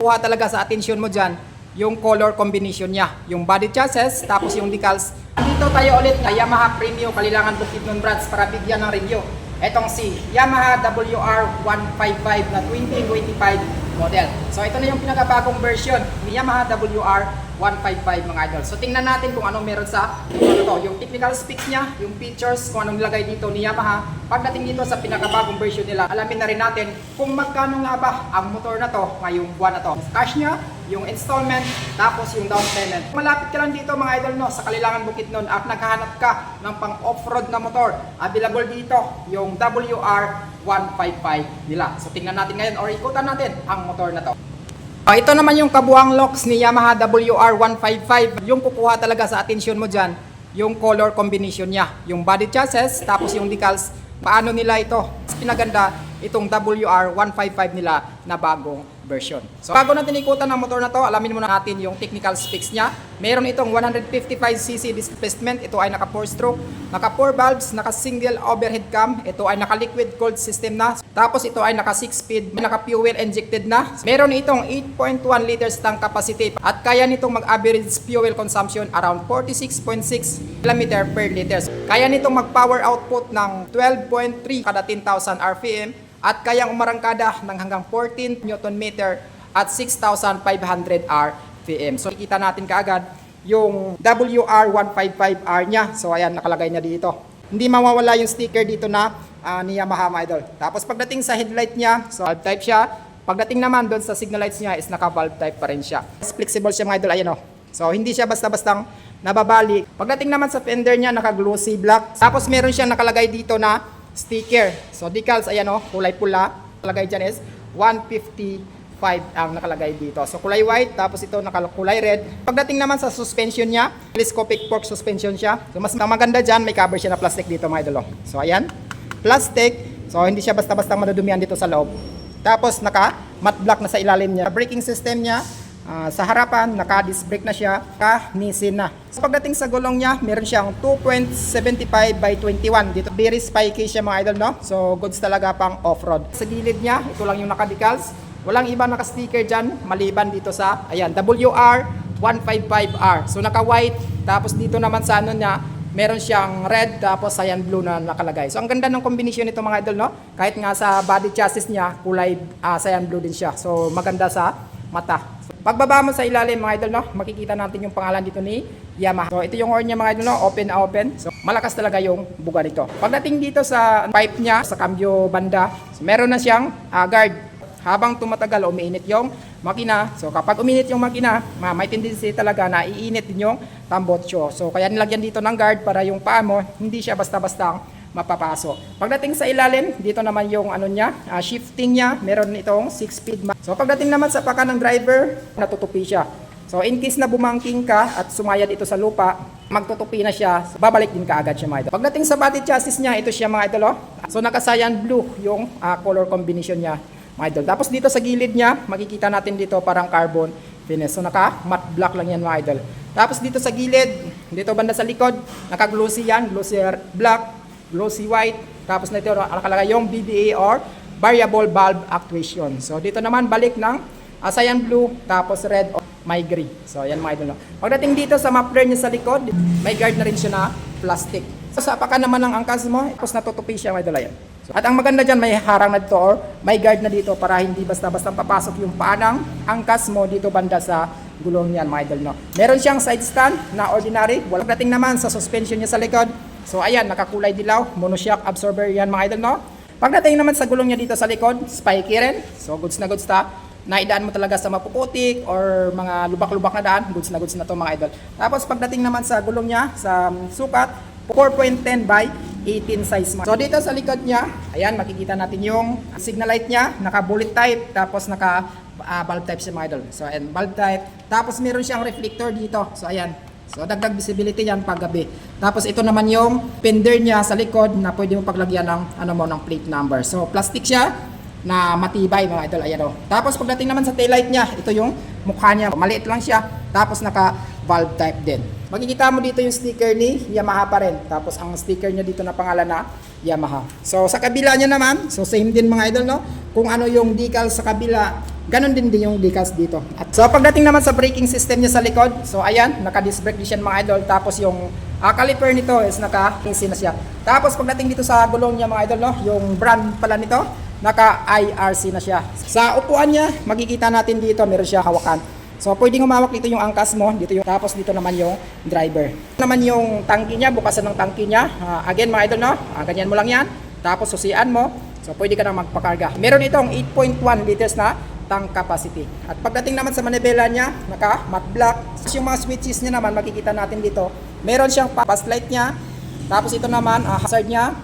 Kuha talaga sa atensyon mo dyan yung color combination niya, yung body chassis, tapos yung decals. Dito tayo ulit na Yamaha Premium Kalilangan Bukidnon branch para bigyan ng review. Etong si Yamaha WR155 na 2025 model. So ito na yung pinakabagong version ni Yamaha WR155 mga idol. So tingnan natin kung anong meron sa yung technical specs niya, yung features, kung anong nilagay dito ni Yamaha. Pagdating dito sa pinakabagong version nila, alamin na rin natin kung magkano nga ba ang motor na to ngayong buwan na to. Cash niya, yung installment, tapos yung down payment. Malapit ka lang dito mga idol no, sa Kalilangan Bukidnon at naghahanap ka ng pang off-road na motor. Available dito yung WR155 nila. So tingnan natin ngayon or ikutan natin ang motor na to. Ito naman yung kabuang locks ni Yamaha WR155. Yung kukuha talaga sa atensyon mo dyan, yung color combination niya. Yung body chassis, tapos yung decals. Paano nila ito? Pinaganda itong WR155 nila na bagong version. So bago natin ikutan ang motor na to, alamin muna natin yung technical specs niya. Meron itong 155cc displacement. Ito ay naka 4-stroke, naka 4 valves, naka single overhead cam. Ito ay naka liquid cooled system na. Tapos ito ay naka 6-speed, naka fuel injected na. Meron itong 8.1 liters tank capacity at kaya nitong mag-average fuel consumption around 46.6 km per liter. Kaya nitong mag-power output ng 12.3 kada 10,000 RPM at kayang umarangkada ng hanggang 14 Nm at 6,500 RPM. So kita natin kaagad yung WR155R niya. So ayan, nakalagay niya dito. Hindi mawawala yung sticker dito na ni Yamaha mga idol. Tapos pagdating sa headlight niya, so valve type siya. Pagdating naman doon sa signal lights niya is naka valve type pa rin siya. Flexible siya mga idol, ayan o. So hindi siya basta-bastang nababali. Pagdating naman sa fender niya, naka glossy black. Tapos meron siyang nakalagay dito na sticker. So decals, ayan o, kulay pula. Nakalagay dyan is 155 ang nakalagay dito. So kulay white, tapos ito nakakulay red. Pagdating naman sa suspension niya, telescopic fork suspension siya. So mas maganda dyan, may cover siya na plastic dito mga idol. So ayan, plastic. So hindi siya basta-basta madudumihan dito sa loob. Tapos naka matte black na sa ilalim niya. Braking system niya, sa harapan, naka-disc brake na siya, naka-Nissin na. So pagdating sa gulong niya, meron siyang 2.75 by 21. Dito, very spiky siya mga idol, no? So goods talaga pang off-road. Sa gilid niya, ito lang yung naka-decals. Walang iba naka-sticker dyan, maliban dito sa, ayan, WR155R. So naka-white, tapos dito naman sa ano niya, meron siyang red, tapos cyan blue na nakalagay. So ang ganda ng combination nito mga idol, no? Kahit nga sa body chassis niya, kulay cyan blue din siya. So maganda sa mata. Pagbaba mo sa ilalim mga idol, no, makikita natin yung pangalan dito ni Yamaha. So ito yung horn niya mga idol, no, open na open. So malakas talaga yung buga nito. Pagdating dito sa pipe niya, sa cambio banda, so, meron na siyang guard. Habang tumatagal, umiinit yung makina. So kapag uminit yung makina, may tendency talaga na iinit din yung tambotso. So kaya nilagyan dito ng guard para yung paa mo, hindi siya basta-bastang mapapasok. Pagdating sa ilalim, dito naman yung ano niya, shifting niya, meron itong 6-speed. So pagdating naman sa paka ng driver, natutupi siya. So in case na bumangking ka at sumaya dito sa lupa, magtutupi na siya, so, babalik din kaagad siya mga idol. Pagdating sa body chassis niya, ito siya mga idol. So naka-cyan blue yung color combination niya mga idol. Tapos dito sa gilid niya, makikita natin dito parang carbon finish. So naka matte black lang yan mga idol. Tapos dito sa gilid, dito banda sa likod, naka-glossy yan, glossy black, glossy white, tapos na ito nakalagay yung BBA or variable valve actuation. So dito naman balik ng cyan blue, tapos red or may gray. So yan mga idol. Pagdating dito sa muffler niya sa likod, may guard na rin siya na plastic. So sa paka naman ng angkas mo, tapos natutupi siya mga idol. So, at ang maganda dyan, may harang na dito or may guard na dito para hindi basta-basta papasok yung paa ng angkas mo dito banda sa gulong niyan mga idol. No? Meron siyang side stand na ordinary. Pagdating naman sa suspension niya sa likod, so ayan, nakakulay dilaw, monoshock absorber yan mga idol, no? Pagdating naman sa gulong niya dito sa likod, spiky rin. So goods na goods ta. Naidaan mo talaga sa mapuputik or mga lubak-lubak na daan, goods na to mga idol. Tapos pagdating naman sa gulong niya, sa sukat, 4.10 by 18 size. So dito sa likod niya, ayan, makikita natin yung signal light niya, naka bullet type, tapos naka bulb type siya mga idol. So ayan, bulb type. Tapos meron siyang reflector dito. So ayan. So dagdag visibility yan pag gabi. Tapos ito naman yung fender niya sa likod na pwede mo paglagyan ng ng plate number. So plastic siya na matibay mga idol, ayan o. Tapos pagdating naman sa taillight niya, ito yung mukha niya, maliit lang siya. Tapos naka valve type din. Makikita mo dito yung sticker ni Yamaha pa rin. Tapos ang sticker niya dito na pangalan na Yamaha. So sa kabila niya naman, so same din mga idol, no? Kung ano yung decal sa kabila Ganon din yung decals dito. At so pagdating naman sa braking system niya sa likod, so ayan, naka-disc brake din siya mga idol. Tapos yung caliper nito is naka-pinsi na siya. Tapos pagdating dito sa gulong niya mga idol, no, yung brand pala nito, naka-IRC na siya. Sa upuan niya, makikita natin dito, meron siya hawakan. So pwedeng humawak dito yung angkas mo, dito yung tapos dito naman yung driver. Naman yung tangki niya, bukasan ng tangki niya. Again mga idol, no, ganyan mo lang yan. Tapos susian mo. So pwede ka na magpakarga. Meron itong 8.1 liters na tank capacity. At pagdating naman sa manibela niya, naka matte black. Yung mga switches niya naman makikita natin dito. Meron siyang pass light niya. Tapos ito naman hazard niya,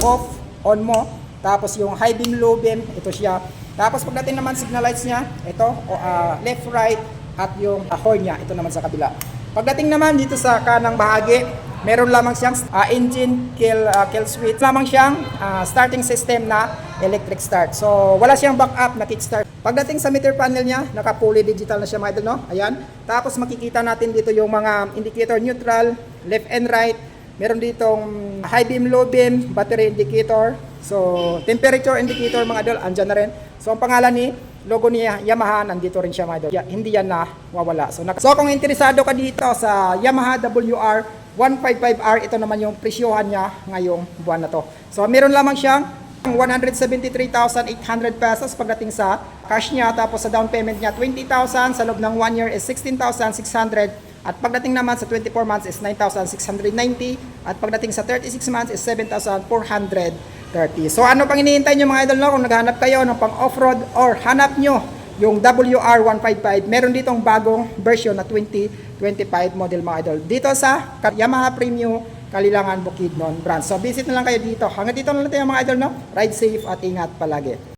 off, on mo. Tapos yung high beam, low beam, ito siya. Tapos pagdating naman signal lights niya, ito left, right at yung horn niya, ito naman sa kabila. Pagdating naman dito sa kanang bahagi, meron lamang siyang engine kill switch. Lamang siyang starting system na electric start. So wala siyang backup na kickstart. Pagdating sa meter panel niya, naka-fully digital na siya mga idol, no? Ayan. Tapos makikita natin dito yung mga indicator neutral, left and right. Meron ditong high beam, low beam, battery indicator. So temperature indicator mga idol, andyan na rin. So ang pangalan ni logo niya Yamaha, nandito rin siya mga idol. Hindi yan na wawala. So kung interesado ka dito sa Yamaha WR 155R, ito naman yung presyohan niya ngayong buwan na to. So meron lamang siyang 173,800 pesos pagdating sa cash niya. Tapos sa down payment niya 20,000, sa loob ng 1 year is 16,600. At pagdating naman sa 24 months is 9,690. At pagdating sa 36 months is 7,430. So ano pang hinihintay nyo mga idol, no? Kung naghahanap kayo ng pang off-road or hanap nyo yung WR155, meron ditong bagong version na 2025 model mga idol. Dito sa Yamaha Premium Kalilangan Bukidnon branch. So visit na lang kayo dito. Hanggang dito na lang tayo mga idol, no? Ride safe at ingat palagi.